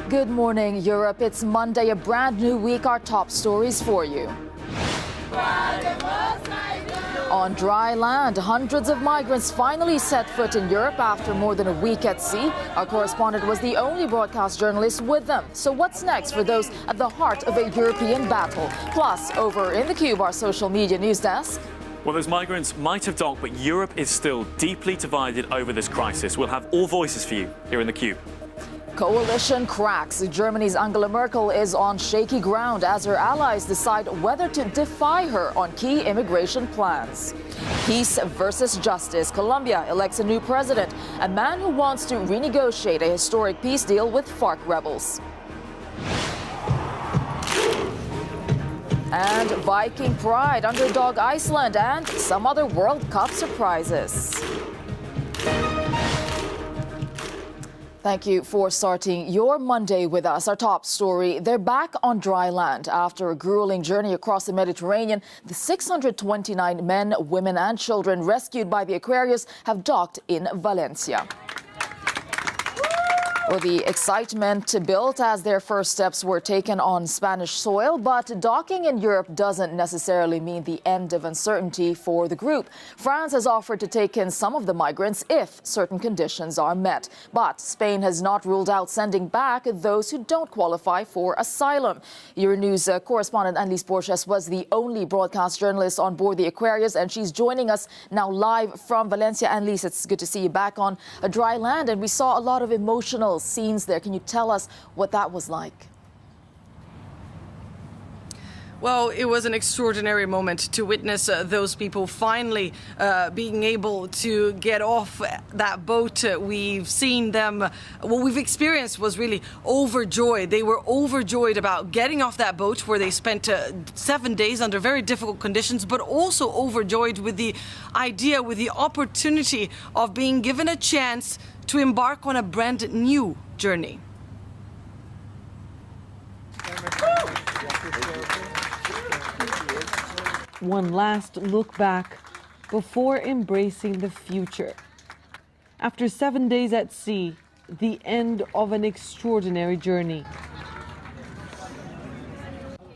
Good morning, Europe. It's Monday, a brand new week. Our top stories for you. On dry land, hundreds of migrants finally set foot in Europe after more than a week at sea. Our correspondent was the only broadcast journalist with them. So what's next for those at the heart of a European battle? Plus, over in the Cube, our social media news desk. Well, those migrants might have docked, but Europe is still deeply divided over this crisis. We'll have all voices for you here in the Cube. Coalition cracks. Germany's Angela Merkel is on shaky ground as her allies decide whether to defy her on key immigration plans. Peace versus justice. Colombia elects a new president, a man who wants to renegotiate a historic peace deal with FARC rebels. And Viking pride, underdog Iceland, and some other World Cup surprises. Thank you for starting your Monday with us. Our top story, they're back on dry land. After a grueling journey across the Mediterranean, the 629 men, women and children rescued by the Aquarius have docked in Valencia. Well, the excitement built as their first steps were taken on Spanish soil, but docking in Europe doesn't necessarily mean the end of uncertainty for the group. France has offered to take in some of the migrants if certain conditions are met. But Spain has not ruled out sending back those who don't qualify for asylum. Euronews correspondent Annelies Borges was the only broadcast journalist on board the Aquarius, and she's joining us now live from Valencia. Annelies, it's good to see you back on a dry land, and we saw a lot of emotional scenes there. Can you tell us what that was like? Well, it was an extraordinary moment to witness those people finally being able to get off that boat. We've seen them, what we've experienced was really overjoyed. They were overjoyed about getting off that boat where they spent 7 days under very difficult conditions, but also overjoyed with the idea, with the opportunity of being given a chance to embark on a brand new journey. One last look back before embracing the future. After 7 days at sea, the end of an extraordinary journey.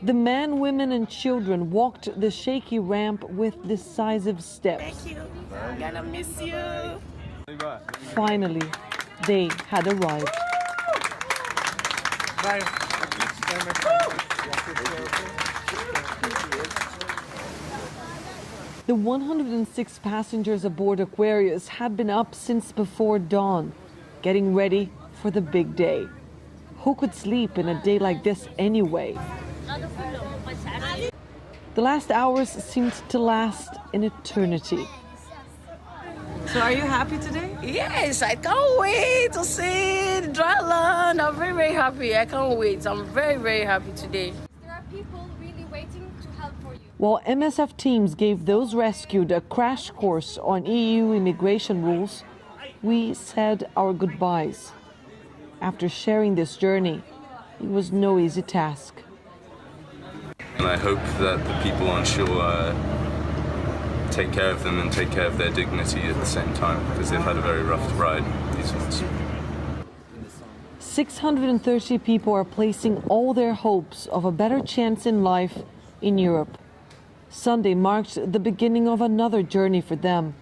The men, women and children walked the shaky ramp with decisive steps. Thank you. I'm gonna miss you. Finally, they had arrived. The 106 passengers aboard Aquarius had been up since before dawn, getting ready for the big day. Who could sleep in a day like this anyway? The last hours seemed to last an eternity. So are you happy today? Yes, I can't wait to see the dry land. I'm very, very happy. I can't wait. I'm very, very happy today. There are people really waiting to help for you. While MSF teams gave those rescued a crash course on EU immigration rules, we said our goodbyes. After sharing this journey, it was no easy task. And I hope that the people on shore take care of them and take care of their dignity at the same time, because they've had a very rough ride, these ones. 630 people are placing all their hopes of a better chance in life in Europe. Sunday marked the beginning of another journey for them,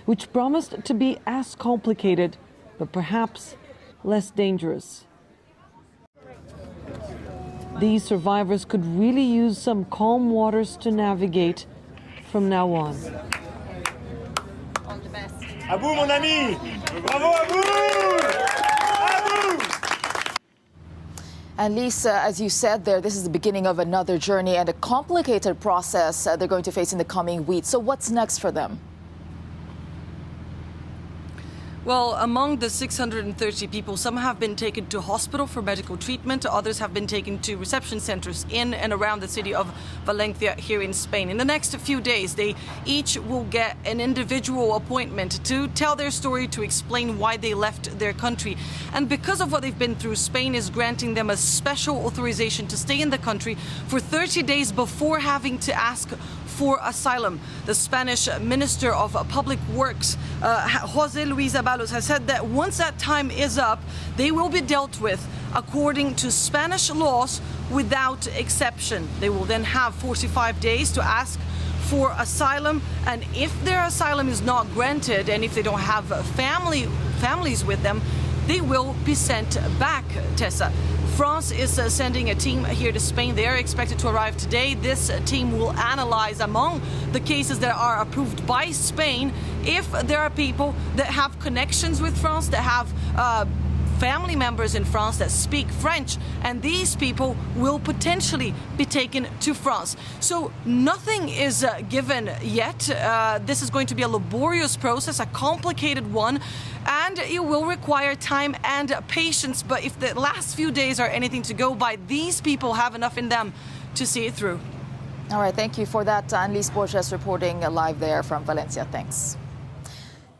which promised to be as complicated, but perhaps less dangerous. These survivors could really use some calm waters to navigate from now on. All the best. À vous, mon ami! Bravo à vous! À vous! And Lisa, as you said there, this is the beginning of another journey and a complicated process they're going to face in the coming weeks. So what's next for them? Well, among the 630 people, some have been taken to hospital for medical treatment. Others have been taken to reception centers in and around the city of Valencia here in Spain. In the next few days, they each will get an individual appointment to tell their story, to explain why they left their country. And because of what they've been through, Spain is granting them a special authorization to stay in the country for 30 days before having to ask for asylum. The Spanish Minister of Public Works, José Luis Abalos, has said that once that time is up, they will be dealt with according to Spanish laws without exception. They will then have 45 days to ask for asylum, and if their asylum is not granted and if they don't have families with them, they will be sent back, Tessa. France is sending a team here to Spain. They are expected to arrive today. This team will analyze among the cases that are approved by Spain if there are people that have connections with France, that have family members in France that speak French, and these people will potentially be taken to France. So nothing is given yet. This is going to be a laborious process, a complicated one, and it will require time and patience. But if the last few days are anything to go by, these people have enough in them to see it through. All right, thank you for that. Annelies Borges reporting live there from Valencia. Thanks.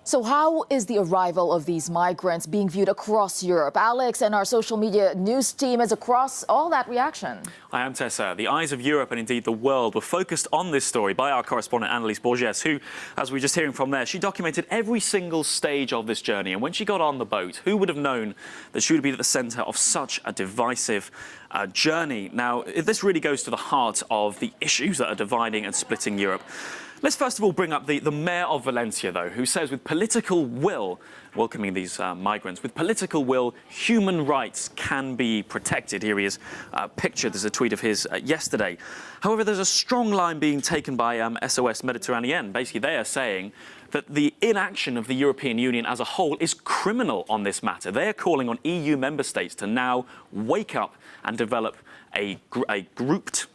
So how is the arrival of these migrants being viewed across Europe? Alex and our social media news team is across all that reaction. I am Tessa. The eyes of Europe and indeed the world were focused on this story by our correspondent Annelies Borges, who, as we were just hearing from there, she documented every single stage of this journey. And when she got on the boat, who would have known that she would be at the centre of such a divisive journey? Now, this really goes to the heart of the issues that are dividing and splitting Europe. Let's first of all bring up the mayor of Valencia, though, who says with political will, welcoming these migrants, with political will, human rights can be protected. Here he is pictured. There's a tweet of his yesterday. However, there's a strong line being taken by SOS Méditerranée. Basically, they are saying that the inaction of the European Union as a whole is criminal on this matter. They are calling on EU member states to now wake up and develop a grouped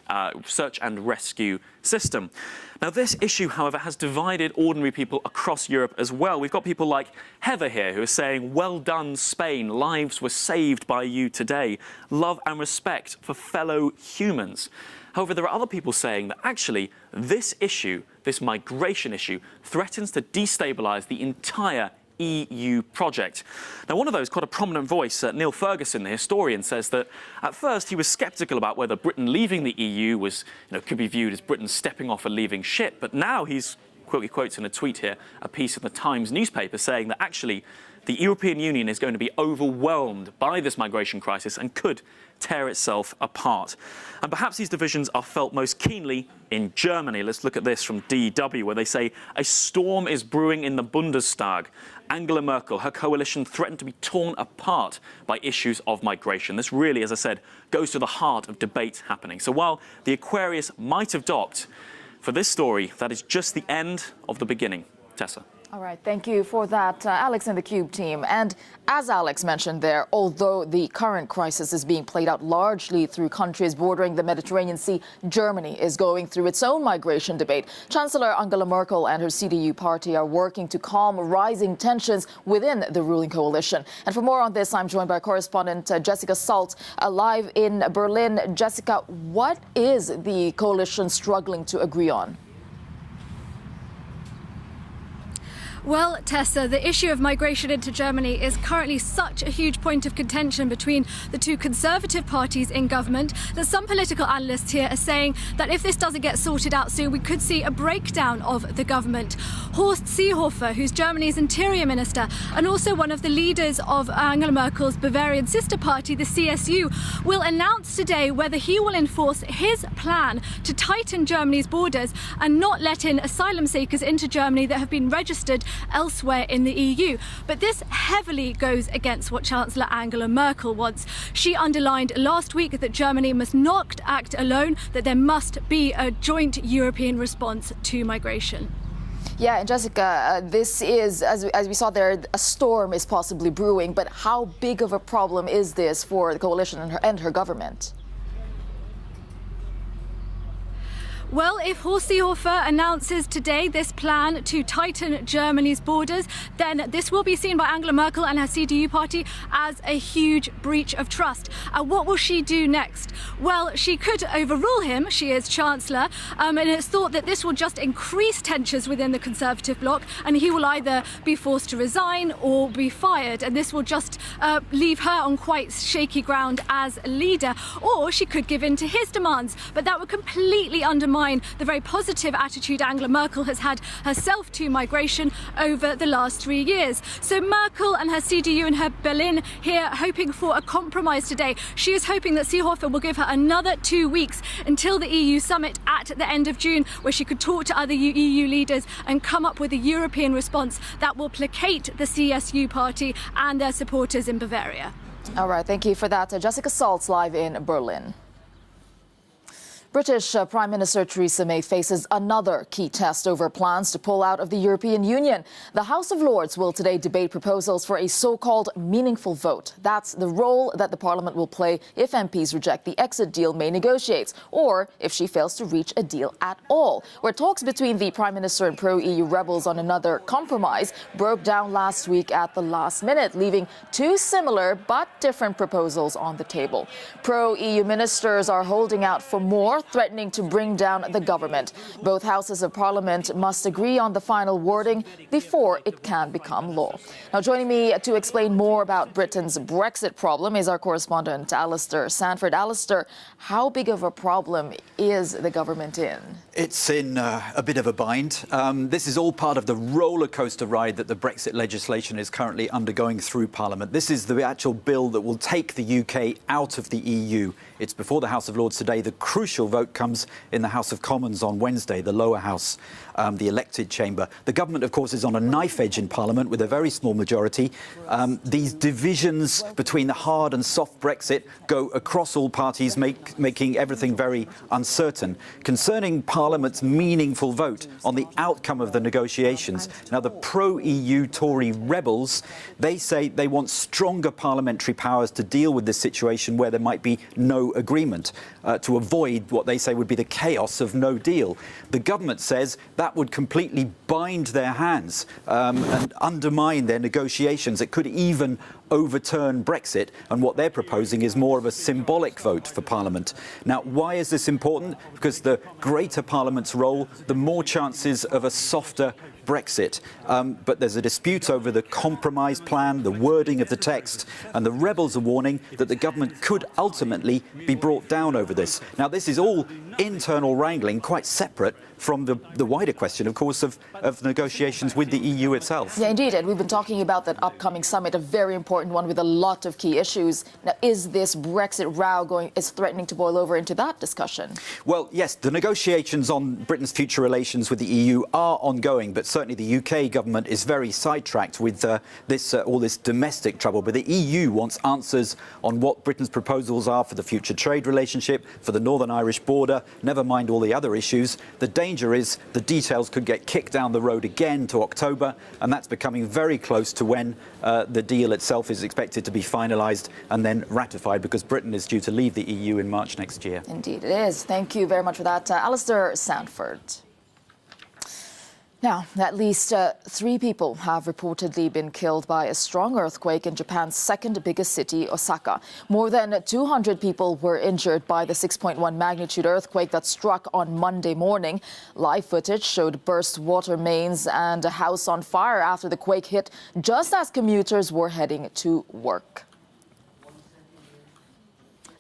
search and rescue system. Now, this issue, however, has divided ordinary people across Europe as well. We've got people like Heather here who are saying, well done, Spain. Lives were saved by you today. Love and respect for fellow humans. However, there are other people saying that actually this issue, this migration issue, threatens to destabilise the entire EU project. Now, one of those, quite a prominent voice, Neil Ferguson, the historian, says that at first he was sceptical about whether Britain leaving the EU was, could be viewed as Britain stepping off a leaving ship. But now he's, he quotes in a tweet here, a piece in the Times newspaper saying that actually the European Union is going to be overwhelmed by this migration crisis and could tear itself apart. And perhaps these divisions are felt most keenly in Germany. Let's look at this from DW, where they say a storm is brewing in the Bundestag. Angela Merkel, her coalition threatened to be torn apart by issues of migration. This really, as I said, goes to the heart of debate happening. So while the Aquarius might have docked, for this story, that is just the end of the beginning. Tessa. All right, thank you for that, Alex and the Cube team. And as Alex mentioned there, although the current crisis is being played out largely through countries bordering the Mediterranean Sea, Germany is going through its own migration debate. Chancellor Angela Merkel and her CDU party are working to calm rising tensions within the ruling coalition. And for more on this, I'm joined by correspondent Jessica Salt, live in Berlin. Jessica, what is the coalition struggling to agree on? Well, Tessa, the issue of migration into Germany is currently such a huge point of contention between the two conservative parties in government that some political analysts here are saying that if this doesn't get sorted out soon, we could see a breakdown of the government. Horst Seehofer, who's Germany's interior minister and also one of the leaders of Angela Merkel's Bavarian sister party, the CSU, will announce today whether he will enforce his plan to tighten Germany's borders and not let in asylum seekers into Germany that have been registered elsewhere in the EU. But this heavily goes against what Chancellor Angela Merkel wants. She underlined last week that Germany must not act alone, that there must be a joint European response to migration. Yeah, and Jessica, this is, as we saw there, a storm is possibly brewing, but how big of a problem is this for the coalition and her government? Well, if Horst Seehofer announces today this plan to tighten Germany's borders, then this will be seen by Angela Merkel and her CDU party as a huge breach of trust. And what will she do next? Well, she could overrule him. She is Chancellor. And it's thought that this will just increase tensions within the Conservative bloc, and he will either be forced to resign or be fired. And this will just leave her on quite shaky ground as leader. Or she could give in to his demands, but that would completely undermine undermine the very positive attitude Angela Merkel has had herself to migration over the last 3 years. So Merkel and her CDU in her Berlin here hoping for a compromise today. She is hoping that Seehofer will give her another 2 weeks until the EU summit at the end of June, where she could talk to other EU leaders and come up with a European response that will placate the CSU party and their supporters in Bavaria. All right, thank you for that. Jessica Saltz live in Berlin. British Prime Minister Theresa May faces another key test over plans to pull out of the European Union. The House of Lords will today debate proposals for a so-called meaningful vote. That's the role that the Parliament will play if MPs reject the exit deal May negotiates, or if she fails to reach a deal at all. Where talks between the Prime Minister and pro-EU rebels on another compromise broke down last week at the last minute, leaving two similar but different proposals on the table. Pro-EU ministers are holding out for more, threatening to bring down the government. Both houses of Parliament must agree on the final wording before it can become law. Now, joining me to explain more about Britain's Brexit problem is our correspondent, Alistair Sanford. Alistair, how big of a problem is the government in? It's in a bit of a bind. This is all part of the roller coaster ride that the Brexit legislation is currently undergoing through Parliament. This is the actual bill that will take the UK out of the EU. It's before the House of Lords today. The crucial vote comes in the House of Commons on Wednesday, the lower house, the elected chamber. The government, of course, is on a knife edge in Parliament with a very small majority. These divisions between the hard and soft Brexit go across all parties, making everything very uncertain. Concerning Parliament's meaningful vote on the outcome of the negotiations, now the pro-EU Tory rebels, they say they want stronger parliamentary powers to deal with this situation where there might be no agreement, to avoid what they say would be the chaos of no deal. The government says that would completely bind their hands and undermine their negotiations. It could even overturn Brexit, and what they're proposing is more of a symbolic vote for Parliament. Now, why is this important? Because the greater Parliament's role, the more chances of a softer Brexit. But there's a dispute over the compromise plan, the wording of the text, and the rebels are warning that the government could ultimately be brought down over this. Now, this is all internal wrangling, quite separate from the wider question, of course, of negotiations with the EU itself. Yeah, indeed. And we've been talking about that upcoming summit, a very important one with a lot of key issues. Now, is this Brexit row is threatening to boil over into that discussion? Well, yes, the negotiations on Britain's future relations with the EU are ongoing, but certainly the UK government is very sidetracked with all this domestic trouble. But the EU wants answers on what Britain's proposals are for the future trade relationship, for the Northern Irish border, never mind all the other issues. The danger is the details could get kicked down the road again to October, and that's becoming very close to when the deal itself is expected to be finalised and then ratified, because Britain is due to leave the EU in March next year. Indeed it is. Thank you very much for that, Alistair Sanford. Now, at least 3 people have reportedly been killed by a strong earthquake in Japan's second biggest city, Osaka. More than 200 people were injured by the 6.1 magnitude earthquake that struck on Monday morning. Live footage showed burst water mains and a house on fire after the quake hit just as commuters were heading to work.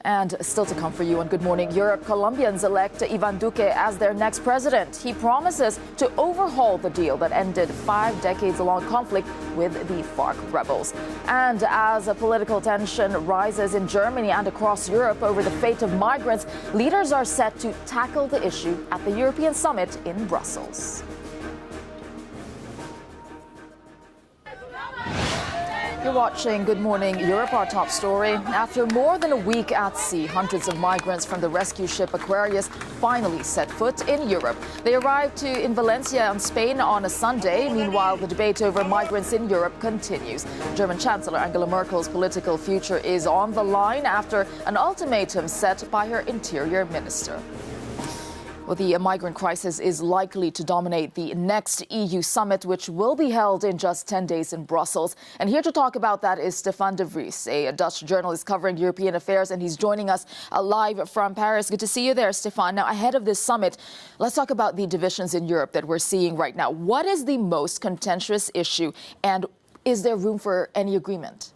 And still to come for you on Good Morning Europe, Colombians elect Ivan Duque as their next president. He promises to overhaul the deal that ended 5 decades-long conflict with the FARC rebels. And as a political tension rises in Germany and across Europe over the fate of migrants, leaders are set to tackle the issue at the European summit in Brussels. You're watching Good Morning Europe, our top story. After more than a week at sea, hundreds of migrants from the rescue ship Aquarius finally set foot in Europe. They arrived in Valencia in Spain on a Sunday. Meanwhile, the debate over migrants in Europe continues. German Chancellor Angela Merkel's political future is on the line after an ultimatum set by her interior minister. Well, the migrant crisis is likely to dominate the next EU summit, which will be held in just 10 days in Brussels. And here to talk about that is Stefan de Vries, a Dutch journalist covering European affairs, and he's joining us live from Paris. Good to see you there, Stefan. Now, ahead of this summit, let's talk about the divisions in Europe that we're seeing right now. What is the most contentious issue, and is there room for any agreement?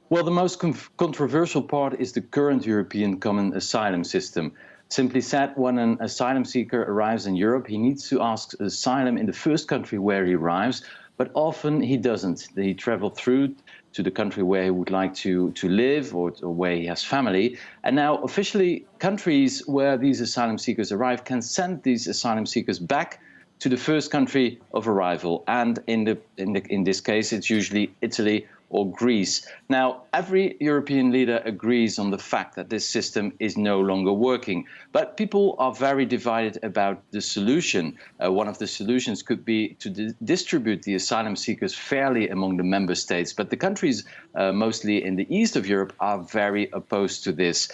Well, the most controversial part is the current European Common Asylum System. Simply said, when an asylum seeker arrives in Europe, he needs to ask asylum in the first country where he arrives, but often he doesn't. He travels through to the country where he would like to live or where he has family. And now officially countries where these asylum seekers arrive can send these asylum seekers back to the first country of arrival. And in this case, it's usually Italy or Greece. Now, every European leader agrees on the fact that this system is no longer working. But people are very divided about the solution. One of the solutions could be to distribute the asylum seekers fairly among the member states. But the countries, mostly in the east of Europe, are very opposed to this.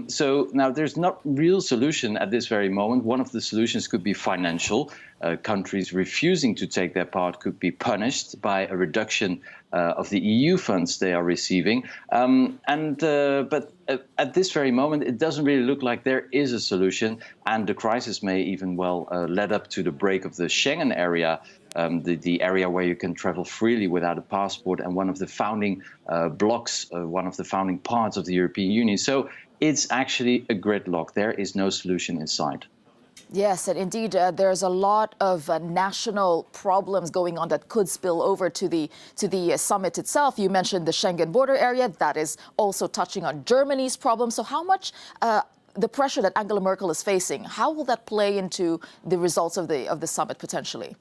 So now there's not real solution at this very moment. One of the solutions could be financial. Countries refusing to take their part could be punished by a reduction of the EU funds they are receiving. But at this very moment, it doesn't really look like there is a solution, and the crisis may even well lead up to the break of the Schengen area, the area where you can travel freely without a passport, and one of the founding blocks, one of the founding parts of the European Union. So it's actually a gridlock. There is no solution in sight. Yes, and indeed, there's a lot of national problems going on that could spill over to the summit itself. You mentioned the Schengen border area. That is also touching on Germany's problems. So how much the pressure that Angela Merkel is facing, how will that play into the results of the summit potentially?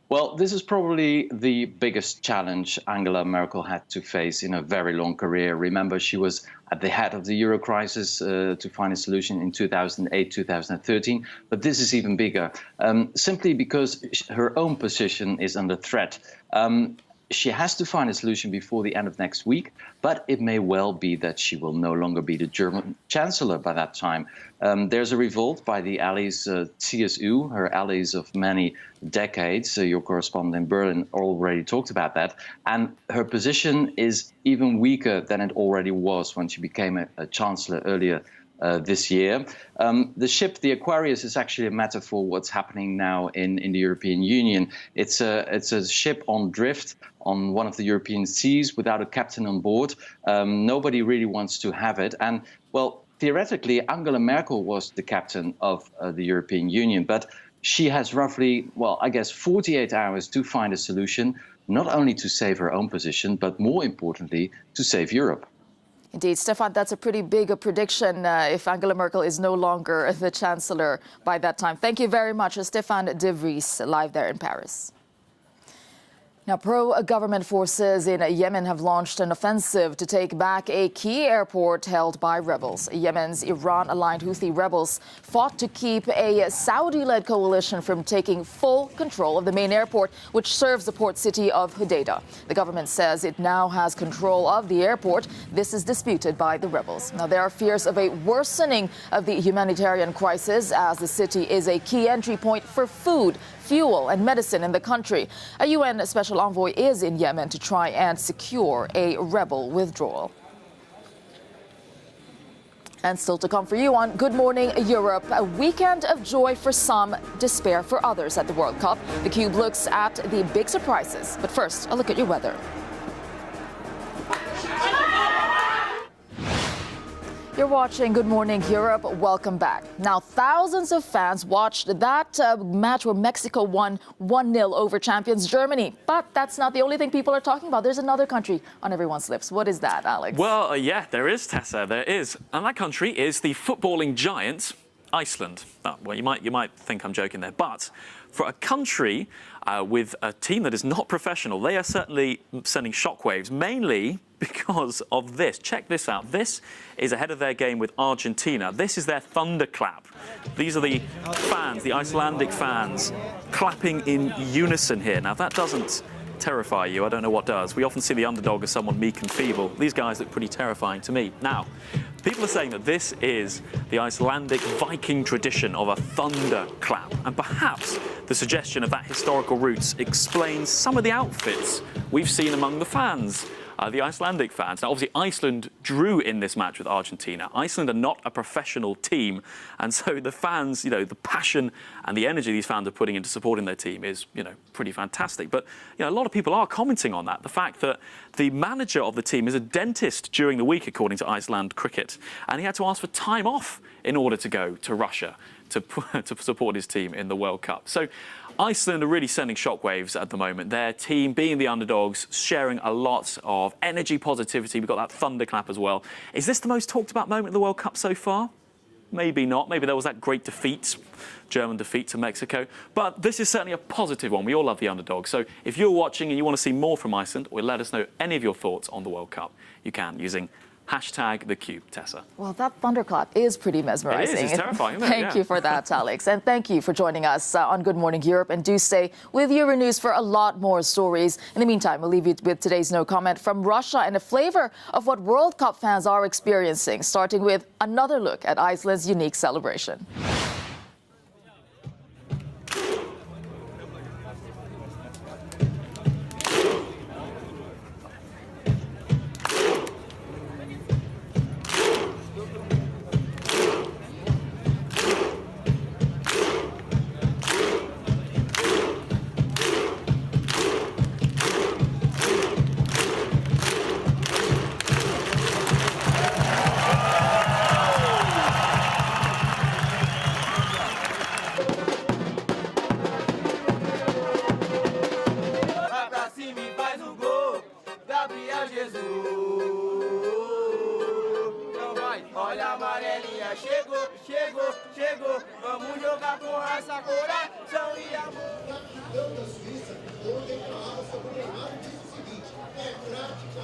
Well, this is probably the biggest challenge Angela Merkel had to face in a very long career. Remember, she was at the head of the Euro crisis to find a solution in 2008, 2013. But this is even bigger, simply because her own position is under threat. She has to find a solution before the end of next week, but it may well be that she will no longer be the German chancellor by that time. There's a revolt by the allies, CSU, her allies of many decades. Your correspondent in Berlin already talked about that. And her position is even weaker than it already was when she became a chancellor earlier this year. The ship, the Aquarius, is actually a metaphor for what's happening now in the European Union. It's a ship on drift on one of the European seas without a captain on board. Nobody really wants to have it. And, well, theoretically, Angela Merkel was the captain of the European Union, but she has roughly, well, I guess 48 hours to find a solution, not only to save her own position, but more importantly, to save Europe. Indeed, Stefan, that's a pretty big prediction if Angela Merkel is no longer the chancellor by that time. Thank you very much, Stefan de Vries, live there in Paris. Now, pro-government forces in Yemen have launched an offensive to take back a key airport held by rebels. Yemen's Iran-aligned Houthi rebels fought to keep a Saudi-led coalition from taking full control of the main airport, which serves the port city of Hodeidah. The government says it now has control of the airport. This is disputed by the rebels. Now, there are fears of a worsening of the humanitarian crisis, as the city is a key entry point for food, fuel and medicine in the country. A UN special envoy is in Yemen to try and secure a rebel withdrawal. And still to come for you on Good Morning Europe, a weekend of joy for some, despair for others at the World Cup. The Cube looks at the big surprises. But first, a look at your weather. You're watching Good Morning Europe. Welcome back. Now, thousands of fans watched that match where Mexico won 1-0 over champions Germany. But that's not the only thing people are talking about. There's another country on everyone's lips. What is that, Alex? Well, yeah, there is, Tessa. There is. And that country is the footballing giant, Iceland. Oh, well, you might think I'm joking there. But for a country with a team that is not professional, they are certainly sending shockwaves, mainly because of this. Check this out. This is ahead of their game with Argentina. This is their thunderclap. These are the fans, the Icelandic fans, clapping in unison here. Now, that doesn't terrify you. I don't know what does. We often see the underdog as someone meek and feeble. These guys look pretty terrifying to me. Now, people are saying that this is the Icelandic Viking tradition of a thunderclap. And perhaps the suggestion of that historical roots explains some of the outfits we've seen among the fans. the Icelandic fans. Now, obviously, Iceland drew in this match with Argentina. Iceland are not a professional team, and so the fans, the passion and the energy these fans are putting into supporting their team is, pretty fantastic. But, a lot of people are commenting on that. The fact that the manager of the team is a dentist during the week, according to Iceland Cricket, and he had to ask for time off in order to go to Russia to support his team in the World Cup. So Iceland are really sending shockwaves at the moment. Their team, being the underdogs, sharing a lot of energy, positivity. We've got that thunderclap as well. Is this the most talked about moment in the World Cup so far? Maybe not. Maybe there was that great defeat, German defeat to Mexico. But this is certainly a positive one. We all love the underdog. So if you're watching and you want to see more from Iceland, or let us know any of your thoughts on the World Cup, you can using #TheCube, Tessa. Well, that thunderclap is pretty mesmerizing. It is. It's terrifying, isn't it? Thank you for that, Alex. And thank you for joining us on Good Morning Europe. And do stay with Euronews for a lot more stories. In the meantime, we'll leave you with today's No Comment from Russia and a flavor of what World Cup fans are experiencing, starting with another look at Iceland's unique celebration. Olha a amarelinha, chegou, chegou, chegou. Vamos jogar com raça, coração e amor. Campeão da Suíça, ontem falava sobre o Neymar e disse o seguinte: é prática.